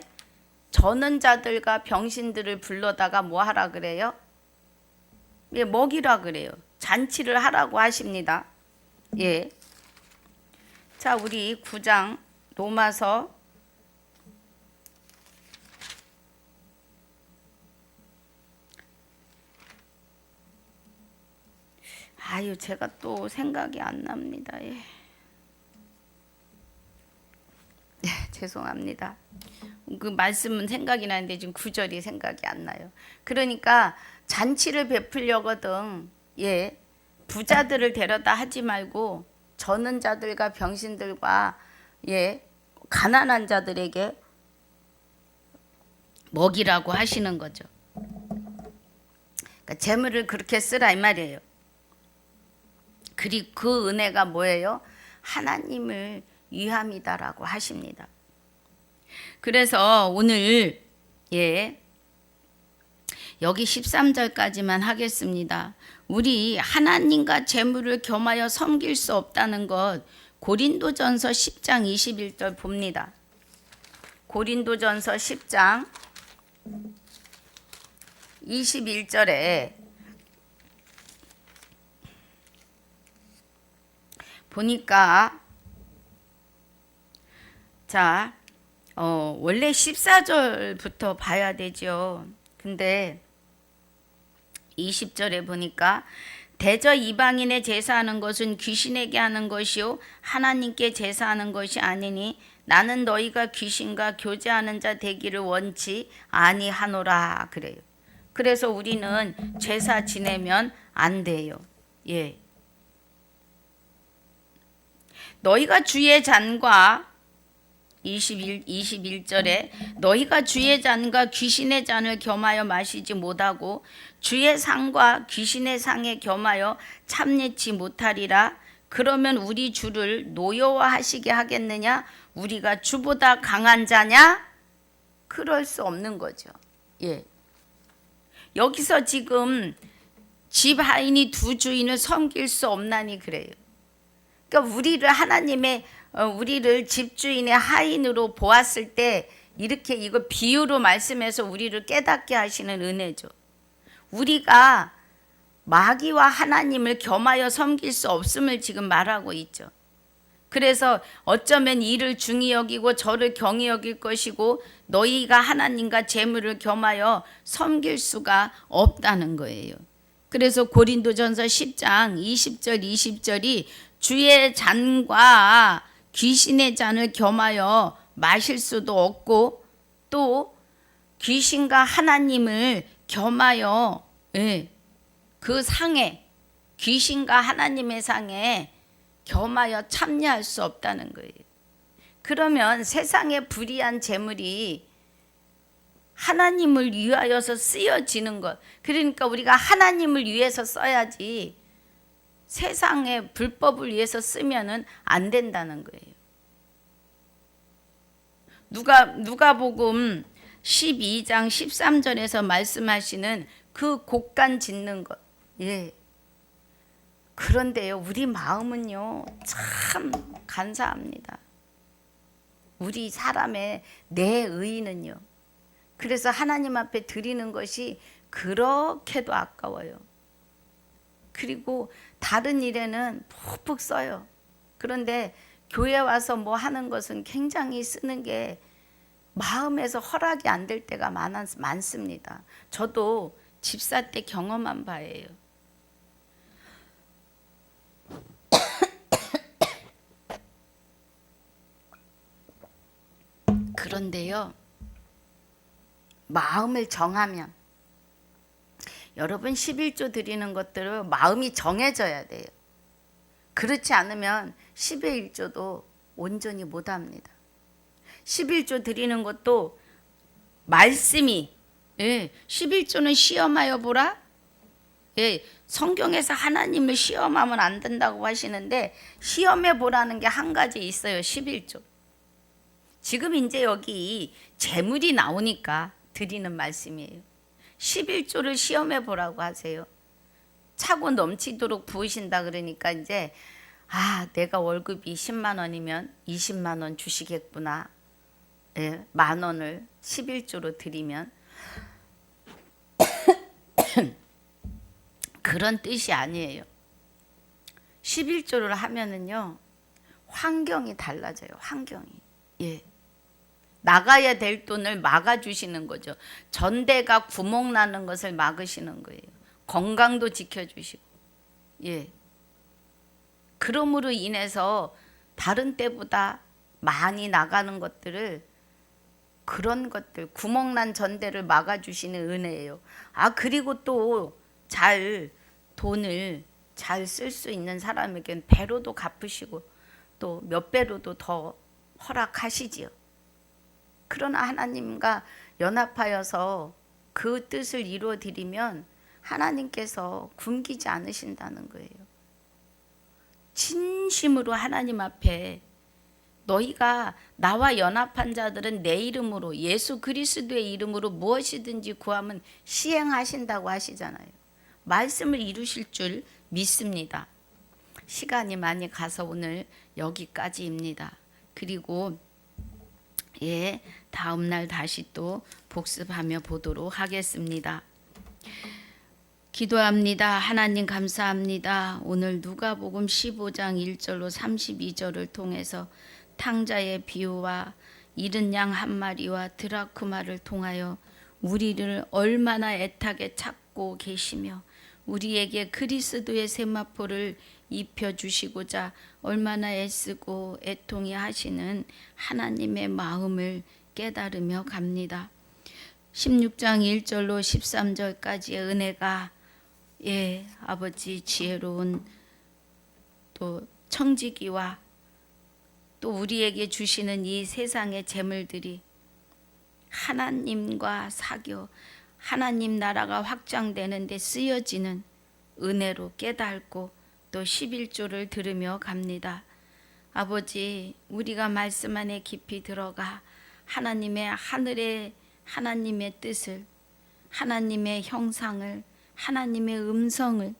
전원자들과 병신들을 불러다가 뭐 하라 그래요? 먹이라 그래요. 잔치를 하라고 하십니다. 자, 우리 9장 로마서 제가 또 생각이 안 납니다. 죄송합니다. 그 말씀은 생각이 나는데 지금 구절이 생각이 안 나요. 그러니까 잔치를 베풀려거든 부자들을 데려다 하지 말고 저는 자들과 병신들과 가난한 자들에게 먹이라고 하시는 거죠. 그러니까 재물을 그렇게 쓰라 이 말이에요. 그리고 그 은혜가 뭐예요? 하나님을 위함이다라고 하십니다. 그래서 오늘 여기 13절까지만 하겠습니다. 우리 하나님과 재물을 겸하여 섬길 수 없다는 것 고린도전서 10장 21절 봅니다. 고린도전서 10장 21절에 보니까 자, 원래 14절부터 봐야 되죠. 근데 20절에 보니까 대저 이방인의 제사하는 것은 귀신에게 하는 것이요 하나님께 제사하는 것이 아니니 나는 너희가 귀신과 교제하는 자 되기를 원치 아니하노라 그래요. 그래서 우리는 제사 지내면 안 돼요. 너희가 주의 잔과 21절에 너희가 주의 잔과 귀신의 잔을 겸하여 마시지 못하고 주의 상과 귀신의 상에 겸하여 참내치 못하리라. 그러면 우리 주를 노여워하시게 하겠느냐? 우리가 주보다 강한 자냐? 그럴 수 없는 거죠. 여기서 지금 집 하인이 두 주인을 섬길 수 없나니 그래요. 그러니까 우리를 집주인의 하인으로 보았을 때 이렇게 이거 비유로 말씀해서 우리를 깨닫게 하시는 은혜죠. 우리가 마귀와 하나님을 겸하여 섬길 수 없음을 지금 말하고 있죠. 그래서 어쩌면 이를 중히 여기고 저를 경히 여길 것이고 너희가 하나님과 재물을 겸하여 섬길 수가 없다는 거예요. 그래서 고린도전서 10장 20절 20절이 주의 잔과 귀신의 잔을 겸하여 마실 수도 없고 또 귀신과 하나님을 겸하여 그 상에 귀신과 하나님의 상에 겸하여 참여할 수 없다는 거예요. 그러면 세상의 불의한 재물이 하나님을 위하여서 쓰여지는 것, 그러니까 우리가 하나님을 위해서 써야지 세상의 불법을 위해서 쓰면은 안 된다는 거예요. 누가복음 12장 13절에서 말씀하시는 그 곡간 짓는 것. 예. 그런데요, 우리 마음은요, 참 간사합니다. 우리 사람의 내 의는요. 그래서 하나님 앞에 드리는 것이 그렇게도 아까워요. 그리고 다른 일에는 푹푹 써요. 그런데 교회 와서 뭐 하는 것은 굉장히 쓰는 게 마음에서 허락이 안 될 때가 많습니다. 저도 집사 때 경험한 바예요. 그런데요, 마음을 정하면 여러분 11조 드리는 것들은 마음이 정해져야 돼요. 그렇지 않으면 10의 1조도 온전히 못합니다. 11조 드리는 것도 말씀이 11조는 시험하여 보라. 성경에서 하나님을 시험하면 안 된다고 하시는데 시험해 보라는 게 한 가지 있어요. 11조. 지금 이제 여기 재물이 나오니까 드리는 말씀이에요. 11조를 시험해 보라고 하세요. 차고 넘치도록 부으신다 그러니까 이제 내가 월급이 10만 원이면 20만 원 주시겠구나. 만 원을 11조로 드리면 그런 뜻이 아니에요. 11조를 하면은요, 환경이 달라져요. 환경이. 나가야 될 돈을 막아주시는 거죠. 전대가 구멍 나는 것을 막으시는 거예요. 건강도 지켜주시고. 그러므로 인해서 다른 때보다 많이 나가는 것들을, 그런 것들, 구멍난 전대를 막아주시는 은혜예요. 그리고 또 돈을 잘 쓸 수 있는 사람에게는 배로도 갚으시고 또 몇 배로도 더 허락하시지요. 그러나 하나님과 연합하여서 그 뜻을 이루어 드리면 하나님께서 굶기지 않으신다는 거예요. 진심으로 하나님 앞에 너희가 나와 연합한 자들은 내 이름으로, 예수 그리스도의 이름으로 무엇이든지 구하면 시행하신다고 하시잖아요. 말씀을 이루실 줄 믿습니다. 시간이 많이 가서 오늘 여기까지입니다. 그리고 다음 날 다시 또 복습하며 보도록 하겠습니다. 기도합니다. 하나님 감사합니다. 오늘 누가복음 15장 1절로 32절을 통해서 탕자의 비유와 잃은 양 한 마리와 드라크마를 통하여 우리를 얼마나 애타게 찾고 계시며 우리에게 그리스도의 세마포를 입혀주시고자 얼마나 애쓰고 애통이 하시는 하나님의 마음을 깨달으며 갑니다. 16장 1절로 13절까지의 은혜가 아버지 지혜로운 또 청지기와 또 우리에게 주시는 이 세상의 재물들이 하나님과 사귑, 하나님 나라가 확장되는 데 쓰여지는 은혜로 깨닫고 또 11조를 들으며 갑니다. 아버지, 우리가 말씀 안에 깊이 들어가 하나님의 하늘의 하나님의 뜻을, 하나님의 형상을, 하나님의 음성을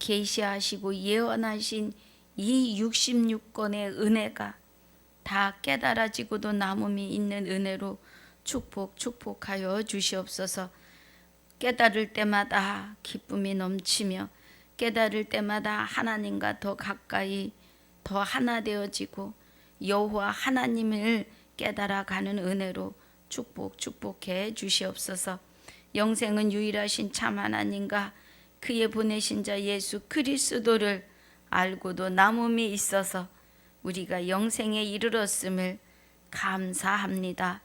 계시하시고 예언하신 이 66권의 은혜가 다 깨달아지고도 남음이 있는 은혜로 축복하여 주시옵소서. 깨달을 때마다 기쁨이 넘치며 깨달을 때마다 하나님과 더 가까이 더 하나 되어지고 여호와 하나님을 깨달아가는 은혜로 축복해 주시옵소서. 영생은 유일하신 참 하나님과 그의 보내신 자 예수 그리스도를 알고도 남음이 있어서 우리가 영생에 이르렀음을 감사합니다.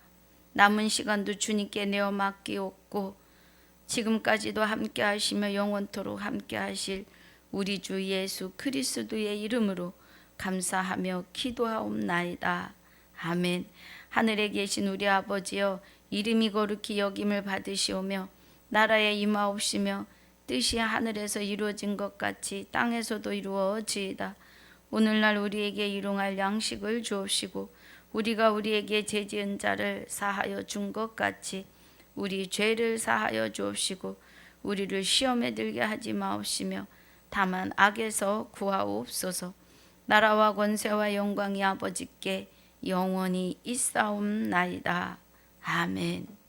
남은 시간도 주님께 내어 맡기옵고 지금까지도 함께 하시며 영원토록 함께 하실 우리 주 예수 그리스도의 이름으로 감사하며 기도하옵나이다. 아멘. 하늘에 계신 우리 아버지여, 이름이 거룩히 여김을 받으시오며 나라에 임하옵시며 뜻이 하늘에서 이루어진 것 같이 땅에서도 이루어지이다. 오늘날 우리에게 일용할 양식을 주옵시고 우리가 우리에게 죄지은 자를 사하여 준 것 같이 우리 죄를 사하여 주옵시고 우리를 시험에 들게 하지 마옵시며 다만 악에서 구하옵소서. 나라와 권세와 영광이 아버지께 영원히 있사옵나이다. 아멘.